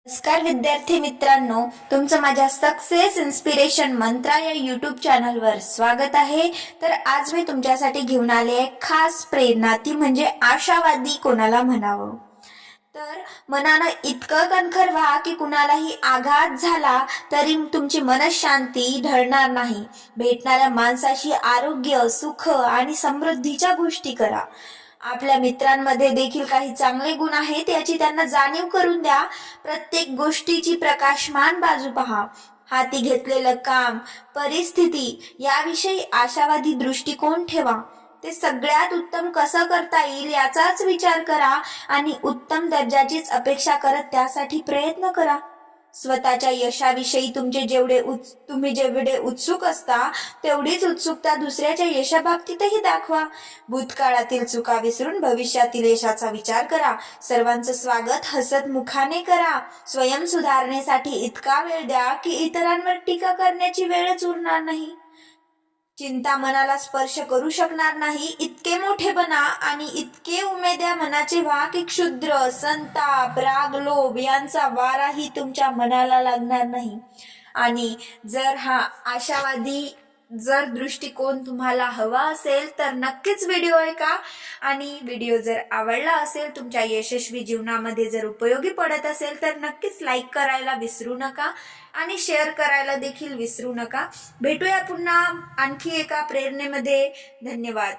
नमस्कार विद्यार्थी मित्रांनो, तुमचं माझ्या सक्सेस इन्स्पिरेशन मंत्रा या यूट्यूब चॅनलवर स्वागत आहे। तर आज मी तुमच्यासाठी घेऊन आले आहे खास प्रेरणा, ती म्हणजे आशावादी कोणाला म्हणावं। तर मनानं इतकं कणखर व्हा की कुणालाही आघात झाला तरी तुमची मनशांती ढळणार नाही। भेटणाऱ्या माणसाशी आरोग्य, सुख आणि समृद्धीच्या गोष्टी करा। आपल्या मित्रांमध्ये देखील काही चांगले गुण आहेत याची त्यांना जाणीव करून द्या। प्रत्येक गोष्टीची प्रकाशमान बाजू पहा। हाती घेतलेलं काम, परिस्थिती याविषयी आशावादी दृष्टिकोन ठेवा। ते सगळ्यात उत्तम कसं करता येईल याचाच विचार करा आणि उत्तम दर्जाचीच अपेक्षा करत त्यासाठी प्रयत्न करा। स्वतःच्या यशाविषयी तुम्ही जेवढे उत्सुक असता तेवढीच उत्सुकता दुसऱ्याच्या यशाबाबतीतही दाखवा। भूतकाळातील चुका विसरून भविष्यातील यशाचा विचार करा। सर्वांचं स्वागत हसतमुखाने करा। स्वयं सुधारणेसाठी इतका वेळ द्या की इतरांवर टीका करण्याची वेळच उरणार नाही। चिंता मनाला स्पर्श करू शकणार नाही इतके मोठे बना आणि इतके उमेद्या मनाचे व्हा की क्षुद्र, संताप, राग, लोभ यांचा वाराही तुमच्या मनाला लागणार नाही। आणि जर दृष्टिकोन तुम्हाला हवा असेल तर नक्कीच व्हिडिओ ऐका। आणि व्हिडिओ जर आवडला असेल, तुमच्या यशस्वी जीवनामध्ये जर उपयोगी पडत असेल तर नक्कीच लाईक करायला विसरू नका आणि शेअर करायला देखील विसरू नका। भेटूया पुन्हा आणखी एका प्रेरणेमध्ये। धन्यवाद।